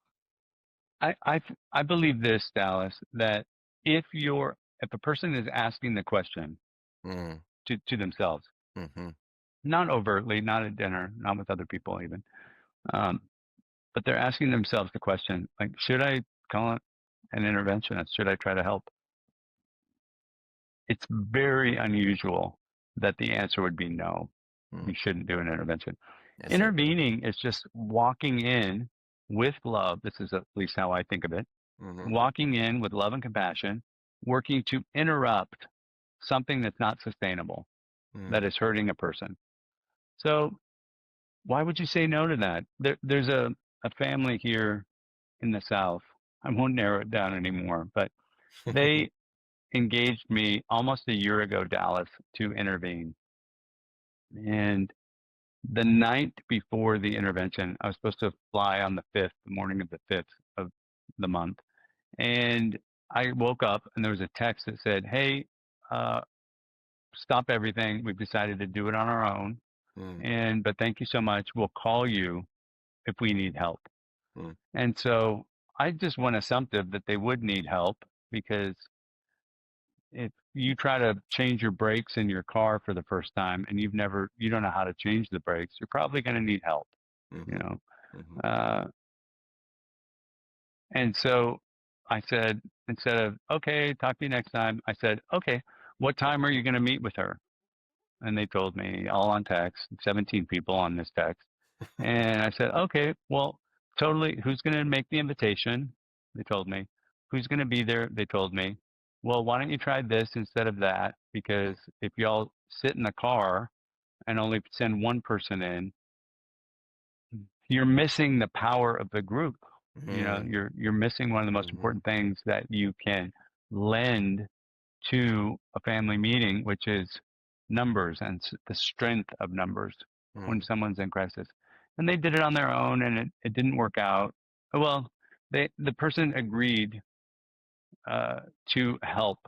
I believe this, Dallas, that if a person is asking the question Mm. to themselves, Mm-hmm. not overtly, not at dinner, not with other people even, um, but they're asking themselves the question, like, should I call it an interventionist? Should I try to help? It's very unusual that the answer would be no. Mm. You shouldn't do an intervention. That's it. Intervening is just walking in with love. This is at least how I think of it. Mm-hmm. Walking in with love and compassion, working to interrupt something that's not sustainable, that Mm. is hurting a person. So why would you say no to that? There's a family here in the South. I won't narrow it down anymore, but they engaged me almost a year ago, Dallas, to intervene. And the night before the intervention, I was supposed to fly on the 5th, the morning of the 5th of the month. And I woke up and there was a text that said, hey, uh, stop everything. We've decided to do it on our own. Mm. But thank you so much. We'll call you if we need help. Mm. And so I just went assumptive that they would need help because if you try to change your brakes in your car for the first time and you don't know how to change the brakes, you're probably going to need help, you Mm-hmm. know. Mm-hmm. Uh, and so I said, instead of, okay, talk to you next time, I said, okay, what time are you going to meet with her? And they told me all on text, 17 people on this text. And I said, okay, well, totally. Who's going to make the invitation? They told me. Who's going to be there? They told me. Well, why don't you try this instead of that? Because if y'all sit in the car and only send one person in, you're missing the power of the group. Mm. You're missing one of the most Mm-hmm. important things that you can lend to a family meeting, which is numbers and the strength of numbers when Mm. someone's in crisis. And they did it on their own, and it didn't work out. Well, the person agreed to help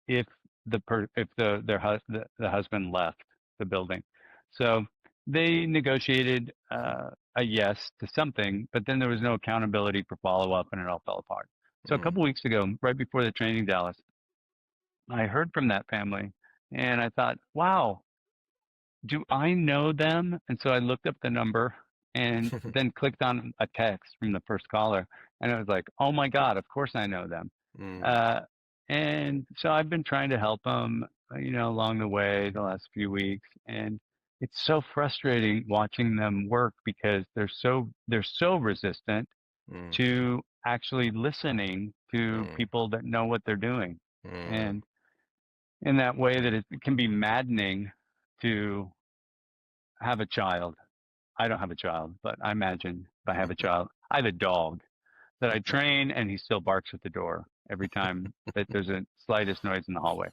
if the husband left the building. So they negotiated a yes to something, but then there was no accountability for follow up, and it all fell apart. So a Mm. couple weeks ago, right before the training, Dallas, I heard from that family, and I thought, wow, do I know them? And so I looked up the number and then clicked on a text from the first caller. And it was like, oh my God, of course I know them. Mm. Uh, and so I've been trying to help them, along the way the last few weeks. And it's so frustrating watching them work because they're so resistant Mm. to actually listening to Mm. people that know what they're doing. Mm. And in that way that it can be maddening to have a child. I don't have a child, but I imagine if I have a child, I have a dog that I train and he still barks at the door. every time that there's a slightest noise in the hallway.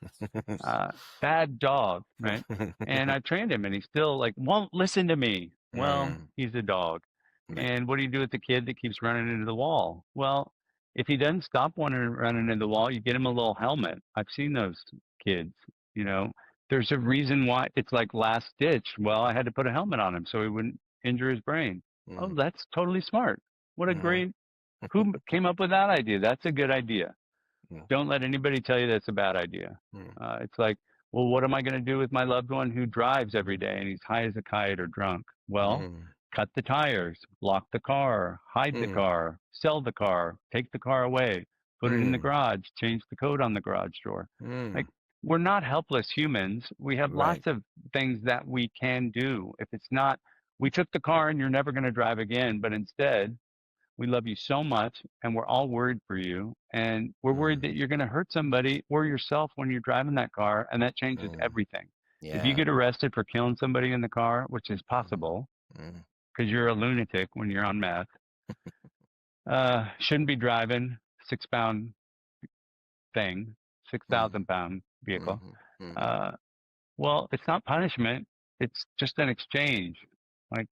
Bad dog, right? And I trained him and he still like won't listen to me. Well, he's a dog. Right. And what do you do with the kid that keeps running into the wall? Well, if he doesn't stop running into the wall, you get him a little helmet. I've seen those kids, you know. There's a reason why it's like last ditch. Well, I had to put a helmet on him so he wouldn't injure his brain. Oh, that's totally smart. What a great, who came up with that idea? That's a good idea. Don't let anybody tell you that's a bad idea. It's like, well, what am I going to do with my loved one who drives every day and he's high as a kite or drunk? Well, cut the tires, lock the car, hide the car, sell the car, take the car away, put it in the garage, change the code on the garage door. Like, we're not helpless humans. We have lots of things that we can do. If it's not, we took the car and you're never going to drive again, but instead, we love you so much and we're all worried for you. And we're worried that you're going to hurt somebody or yourself when you're driving that car. And that changes everything. If you get arrested for killing somebody in the car, which is possible because you're a lunatic when you're on meth, shouldn't be driving 6-pound thing, 6,000-pound vehicle. Well, it's not punishment. It's just an exchange. Like,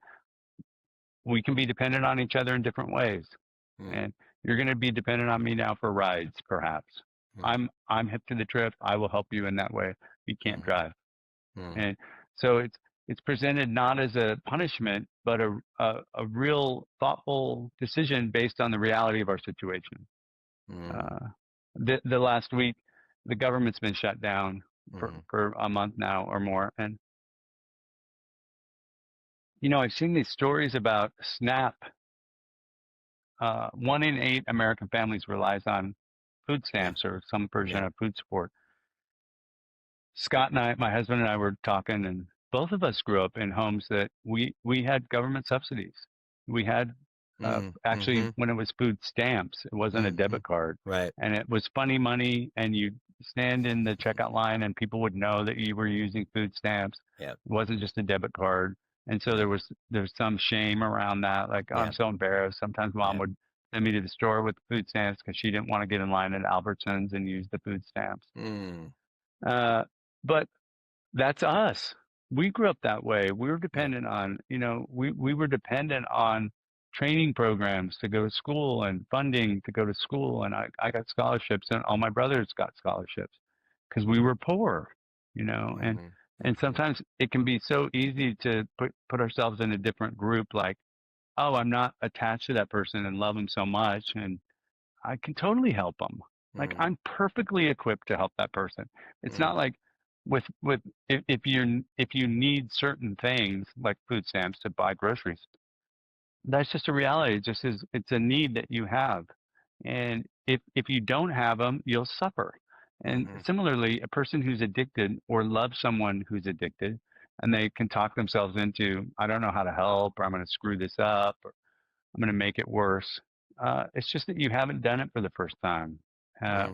we can be dependent on each other in different ways. And you're going to be dependent on me now for rides, perhaps. I'm hip to the trip. I will help you in that way. You can't drive. And so it's presented not as a punishment, but a real thoughtful decision based on the reality of our situation. The last week, the government's been shut down for a month now or more. And you know, I've seen these stories about SNAP. 1 in 8 American families relies on food stamps or some version of food support. Scott and I, my husband and I were talking, and both of us grew up in homes that we had government subsidies. We had actually when it was food stamps, it wasn't a debit card, and it was funny money, and you stand in the checkout line, and people would know that you were using food stamps. It wasn't just a debit card. And so there's some shame around that. Like, oh, I'm so embarrassed. Sometimes mom would send me to the store with food stamps because she didn't want to get in line at Albertsons and use the food stamps. But that's us. We grew up that way. We were dependent on, you know, we were dependent on training programs to go to school and funding to go to school. And I got scholarships and all my brothers got scholarships because we were poor, you know, and sometimes it can be so easy to put ourselves in a different group, like, oh, I'm not attached to that person and love them so much, and I can totally help them. Like, I'm perfectly equipped to help that person. It's not like if you need certain things like food stamps to buy groceries, that's just a reality. It's a need that you have, and if you don't have them, you'll suffer. And similarly, a person who's addicted or loves someone who's addicted, and they can talk themselves into, I don't know how to help, or I'm going to screw this up, or I'm going to make it worse. It's just that you haven't done it for the first time,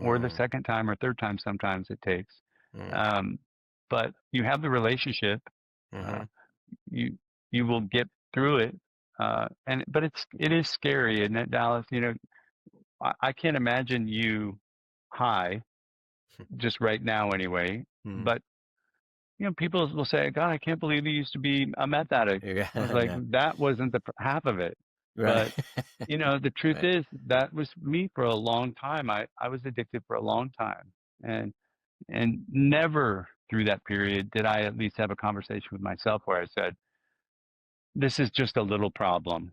or the second time or third time. Sometimes it takes, but you have the relationship. You will get through it. But it is scary, isn't it, Dallas? You know, I can't imagine you high just right now anyway. But you know, people will say, God, I can't believe you used to be a meth addict. I was like, that wasn't the half of it. But you know, the truth is that was me for a long time. I was addicted for a long time, and never through that period did I at least have a conversation with myself where I said, this is just a little problem.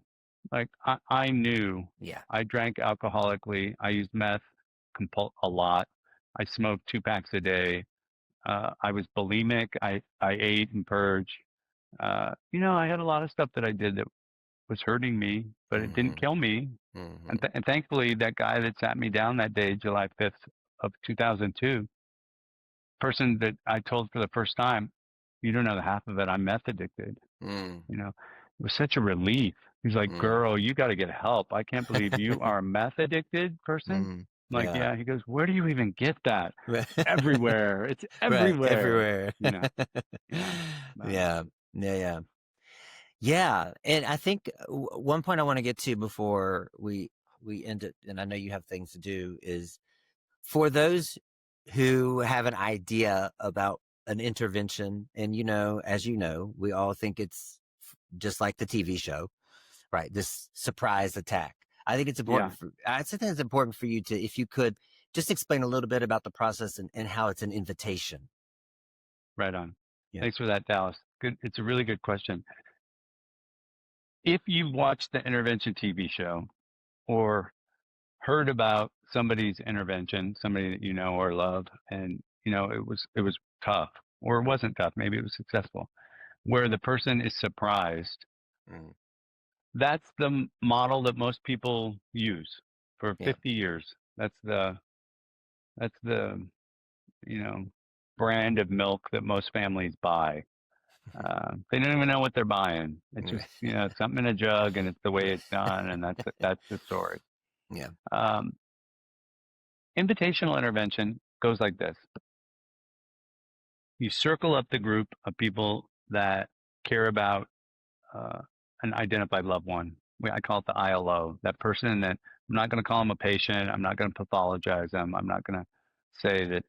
Like, I knew I drank alcoholically. I used meth a lot. I smoked 2 packs a day. I was bulimic. I ate and purged. You know, I had a lot of stuff that I did that was hurting me, but it didn't kill me. And thankfully, that guy that sat me down that day, July 5th of 2002, person that I told for the first time, you don't know the half of it. I'm meth addicted. You know, it was such a relief. He's like, girl, you got to get help. I can't believe you are a meth addicted person. I'm like, yeah. He goes, where do you even get that? Everywhere. It's everywhere. Everywhere. You know? Yeah. And I think one point I want to get to before we end it, and I know you have things to do, is For those who have an idea about an intervention, and as you know, we all think it's just like the TV show, right? This surprise attack. I think it's Yeah, important it's important for you to, if you could, just explain a little bit about the process and how it's an invitation. right on. Yeah. Thanks for that, Dallas. Good. It's a really good question. If you've watched the intervention TV show or heard about somebody's intervention, somebody that you know or love, and it was tough, or it wasn't tough, maybe it was successful, where the person is surprised. Mm. That's the model that most people use for Yeah. 50 years. That's the you know brand of milk that most families buy. They don't even know what they're buying. It's just something in a jug, and it's the way it's done, and that's the story. Yeah. Um, Invitational intervention goes like this: you circle up the group of people that care about uh, an identified loved one. I call it the ILO, that person that I'm not going to call them a patient. I'm not going to pathologize them. I'm not going to say that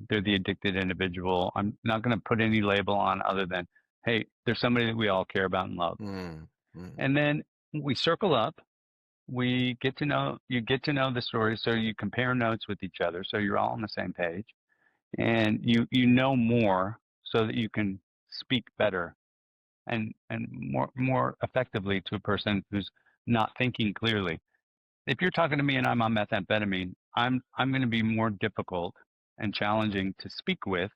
they're the addicted individual. I'm not going to put any label on other than, hey, there's somebody that we all care about and love. Mm. Mm. And then we circle up. We get to know, you get to know the story. So you compare notes with each other. So you're all on the same page, and you know more so that you can speak better and more effectively to a person who's not thinking clearly. If you're talking to me and I'm on methamphetamine, I'm going to be more difficult and challenging to speak with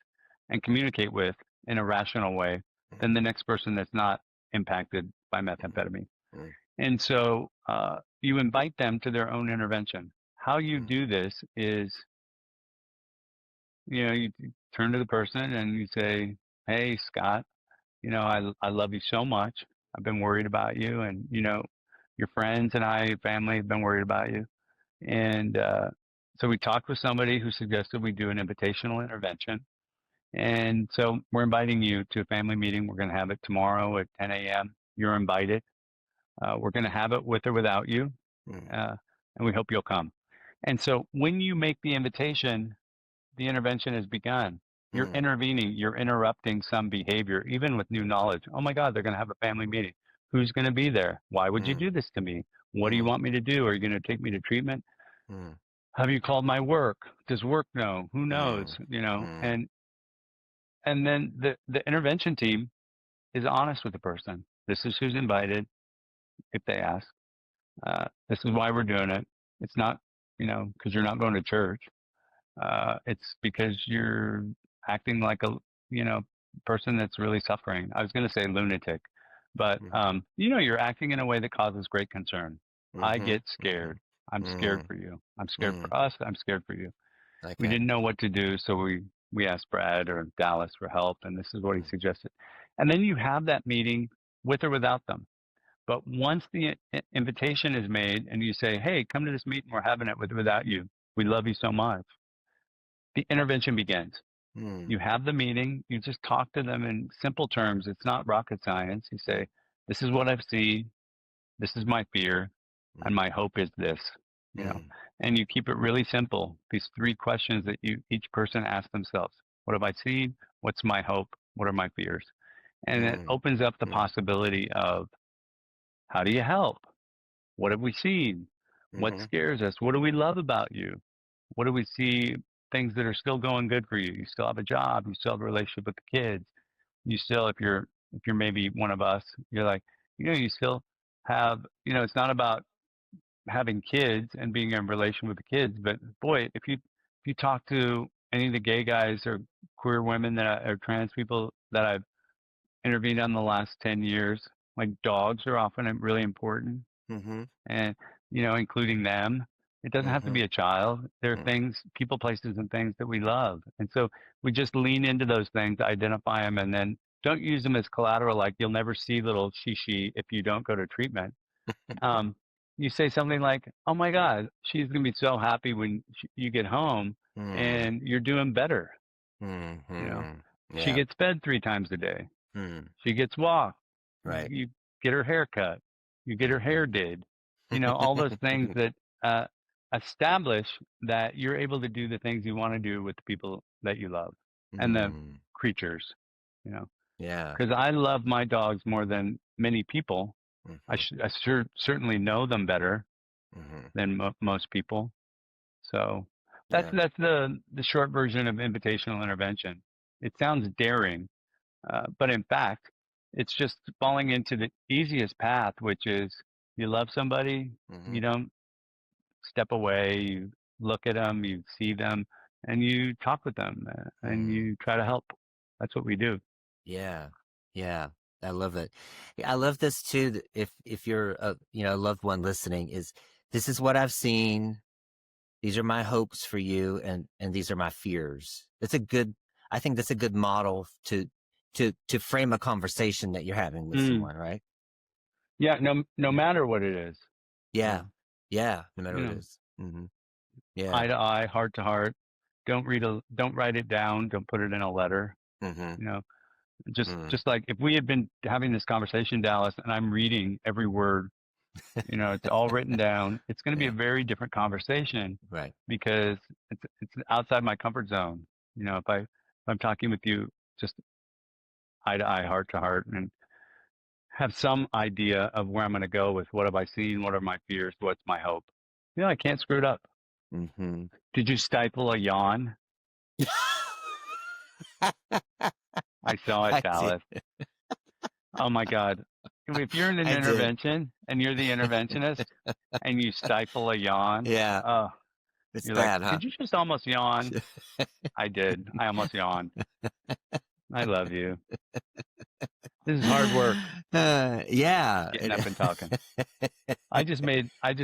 and communicate with in a rational way than the next person that's not impacted by methamphetamine. Mm. And so you invite them to their own intervention. How you Mm. do this is, you turn to the person and you say, "Hey, Scott, I love you so much. I've been worried about you, and your friends and family have been worried about you." And so we talked with somebody who suggested we do an invitational intervention. And so we're inviting you to a family meeting. We're going to have it tomorrow at 10 a.m. You're invited. We're going to have it with or without you, Mm. and we hope you'll come. And so when you make the invitation, the intervention has begun. You're Mm. intervening, you're interrupting some behavior, even with new knowledge. Oh my God, they're going to have a family meeting. Who's going to be there? Why would you Mm. do this to me? What do you Mm. want me to do? Are you going to take me to treatment? Mm. Have you called my work? Does work know? Who knows? Mm. Mm. And then the intervention team is honest with the person. This is who's invited if they ask. This is why we're doing it. It's not, because you're not going to church. It's because you're acting like a, person that's really suffering. I was going to say lunatic, but Mm. you're acting in a way that causes great concern. I Mhm. get scared. I'm scared Mhm. for you. I'm scared Mm. for us. I'm scared for you. We Okay. didn't know what to do, so we asked Brad or Dallas for help, and this is what he Mm. suggested. And then you have that meeting with or without them. But once the invitation is made, and you say, "Hey, come to this meeting. We're having it with or without you. We love you so much." The intervention begins. Mm. You have the meeting, you just talk to them in simple terms. It's not rocket science. You Mm. say, "This is what I've seen, this is my fear, and Mm. my hope is this," you know, Mm. and you keep it really simple. These three questions that each person asks themselves: what have I seen? What's my hope? What are my fears? And it Mm. opens up the Mm. possibility of, how do you help? What have we seen? What Mhm. scares us? What do we love about you? What do we see? Things that are still going good for you. You still have a job. You still have a relationship with the kids. You still, if you're maybe one of us, you're like, you still have, it's not about having kids and being in a relation with the kids, but boy, if you talk to any of the gay guys or queer women or trans people that I've intervened on the last 10 years, like, dogs are often really important, Mhm. and including them. It doesn't have to Mhm. be a child. There are Mm. things, people, places, and things that we love, and so we just lean into those things, identify them, and then don't use them as collateral. Like, you'll never see little shishi if you don't go to treatment. Um, you say something like, "Oh my God, she's gonna be so happy when you get home Mm. and you're doing better." You know, Mhm. she Yeah. gets fed 3 times a day. Mm. She gets walked. Right. You get her hair cut. You get her Mhm. hair did. All those things that, uh, establish that you're able to do the things you want to do with the people that you love and the Mm, creatures, you know, yeah. because I love my dogs more than many people. Mm-hmm. Certainly know them better Mm-hmm. than most people. So Yeah. that's the short version of invitational intervention. It sounds daring, but in fact, it's just falling into the easiest path, which is you love somebody, Mm-hmm. you don't step away, you look at them, you see them, and you talk with them, and Mm. you try to help. That's what we do. Yeah. Yeah. I love it. Yeah, I love this too. If you're a a loved one listening, is this is what I've seen. These are my hopes for you, and these are my fears. That's a good. I think that's a good model to frame a conversation that you're having with Mm. someone, right? Yeah, no Yeah. matter what it is, Yeah. Yeah. No matter you what it know, is. Mm-hmm. Yeah. eye to eye, heart to heart. Don't write it down. Don't put it in a letter. Mm-hmm. You know, Mm. just like if we had been having this conversation, Dallas, and I'm reading every word, it's all written down. It's going to be a Yeah. very different conversation Right. because it's outside my comfort zone. If I'm talking with you just eye to eye, heart to heart, and have some idea of where I'm going to go with what have I seen, what are my fears, what's my hope. I can't screw it up. Mm-hmm. Did you stifle a yawn? I saw it, I did. Dallas. Oh my God. If you're in an I did. intervention and you're the interventionist and you stifle a yawn, Yeah. oh, It's you're like, bad, huh? did you just almost yawn? I did. I almost yawned. I love you. This is hard work, Yeah. getting up and talking. I just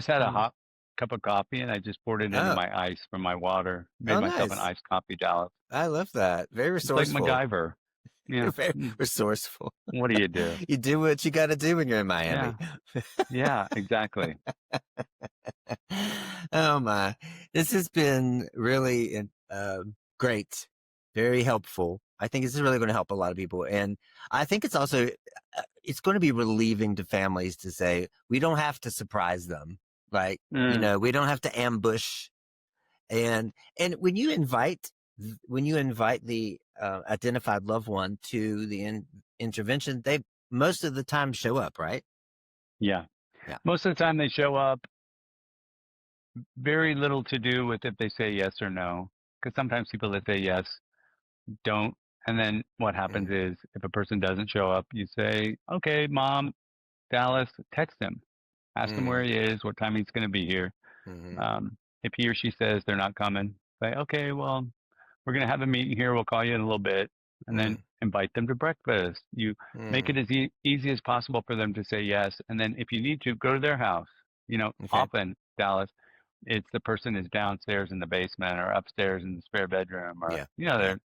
had a hot cup of coffee and I just poured it into Oh, my ice from my water. Made oh, myself an nice. iced coffee, Dallas. I love that. Very It's like resourceful. MacGyver. You're Yeah. very resourceful. What do you do? You do what you got to do when you're in Yeah. Miami. Yeah, exactly. Oh my, this has been really great, very helpful. I think this is really going to help a lot of people, and I think it's also it's going to be relieving to families to say we don't have to surprise them, like Mm, we don't have to ambush. And when you invite the identified loved one to the intervention, they most of the time show up, right? yeah. Yeah. Most of the time they show up. Very little to do with if they say yes or no. Because sometimes people that say yes don't. And then what happens Mm, is if a person doesn't show up, you say, okay, mom, Dallas, text him. Ask him where mm, he is, what time he's going to be here. mm-hmm, If he or she says they're not coming, say, okay, well, we're going to have a meeting here. We'll call you in a little bit. And then mm, invite them to breakfast. You make it mm. as easy as possible for them to say yes. And then if you need to, go to their house. Okay. Often, Dallas, it's the person is downstairs in the basement or upstairs in the spare bedroom or, Yeah. Yeah. it's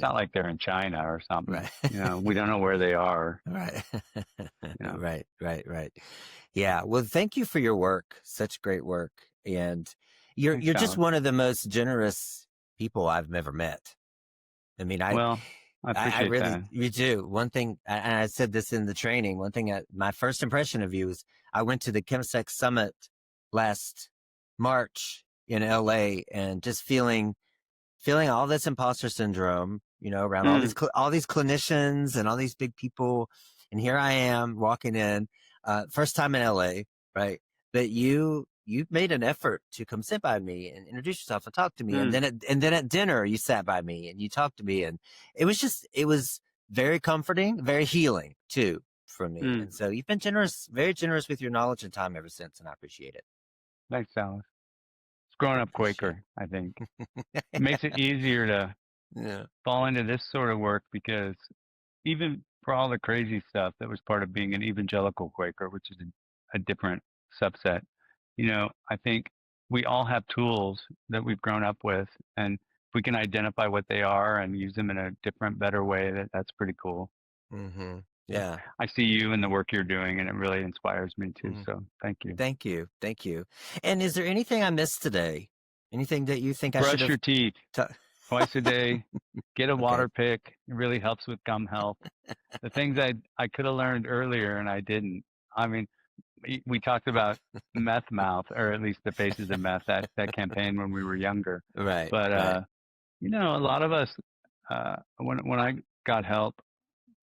Yeah. not like they're in China or something. Right. We don't know where they are. Right. You know, Right. Right. Right. Yeah. Well, thank you for your work. Such great work. And thanks, you're just Dallas. one of the most generous people I've ever met. I mean, Well, I I appreciate really, that. you do. One thing, and I said this in the training, one thing, my first impression of you is I went to the chemsex summit last March in LA and just feeling all this imposter syndrome, around Mm, all these clinicians and all these big people. And here I am walking in, first time in LA, right? But you made an effort to come sit by me and introduce yourself and talk to me. And mm, then at dinner, you sat by me and you talked to me. And it was very comforting, very healing too for me. mm. And so you've been generous, very generous with your knowledge and time ever since. And I appreciate it. Thanks, Dallas. It's growing I up appreciate Quaker, I think. it. It makes it easier to Yeah. fall into this sort of work because even for all the crazy stuff that was part of being an evangelical Quaker, which is a different subset, I think we all have tools that we've grown up with, and if we can identify what they are and use them in a different, better way, that's pretty cool. Mm-hmm. So Yeah. I see you and the work you're doing, and it really inspires me too. Mm-hmm. So thank you. Thank you. Thank you. And is there anything I missed today? Anything that you think I should Brush have your teeth ta- twice a day. Get a Okay. water pick. It really helps with gum health. The things I could have learned earlier and I didn't. I mean, we talked about meth mouth, or at least the faces of meth, that campaign when we were younger. Right. But Right. you know, a lot of us, when I got help,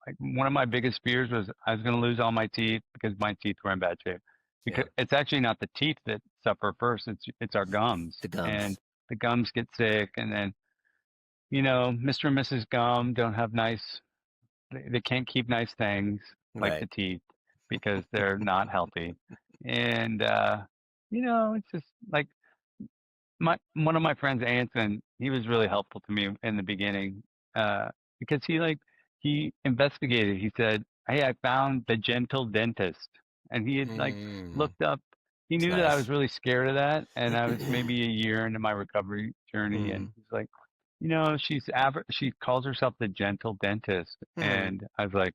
like one of my biggest fears was I was going to lose all my teeth because my teeth were in bad shape. Because Yeah. it's actually not the teeth that suffer first; it's our gums, The and gums. the gums get sick, and then you know, Mr. and Mrs. Gum don't have nice. They can't keep nice things like Right. the teeth because they're not healthy, and you know, it's just like my one of my friends, Anson, he was really helpful to me in the beginning, because he investigated. He said, "Hey, I found the gentle dentist," and he had like Mm, looked up. He it's knew that I was nice. really scared of that, and I was maybe a year into my recovery journey, and Mm, he's like, "You know, she calls herself the gentle dentist," hmm. and I was like,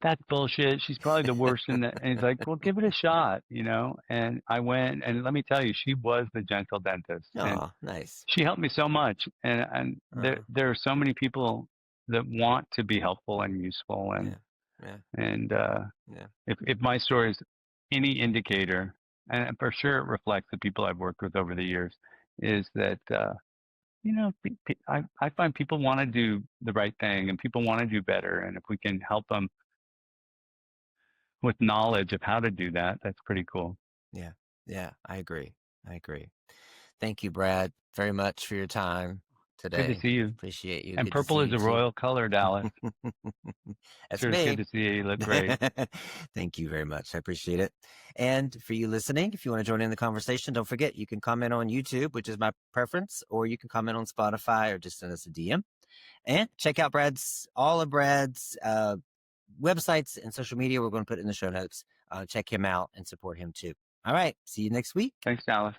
that's bullshit. She's probably the worst in the, and he's like, well, give it a shot, you know? And I went, and let me tell you, she was the gentle dentist, and Oh, nice. she helped me so much. And Uh, there are so many people that want to be helpful and useful. yeah. Yeah. And, Yeah. if my story is any indicator, and for sure it reflects the people I've worked with over the years, is that, you know, I find people want to do the right thing and people want to do better. And if we can help them with knowledge of how to do that, that's pretty cool. Yeah. Yeah. I agree. I agree. Thank you, Brad, very much for your time Good to today. see you. Appreciate you. And Good to see purple is you a too. royal color, Dallas. That's Sure is good me. to see you. You look great. Thank you very much. I appreciate it. And for you listening, if you want to join in the conversation, don't forget you can comment on YouTube, which is my preference, or you can comment on Spotify or just send us a DM. And check out all of Brad's websites and social media. We're going to put in the show notes. Check him out and support him too. All right. See you next week. Thanks, Dallas.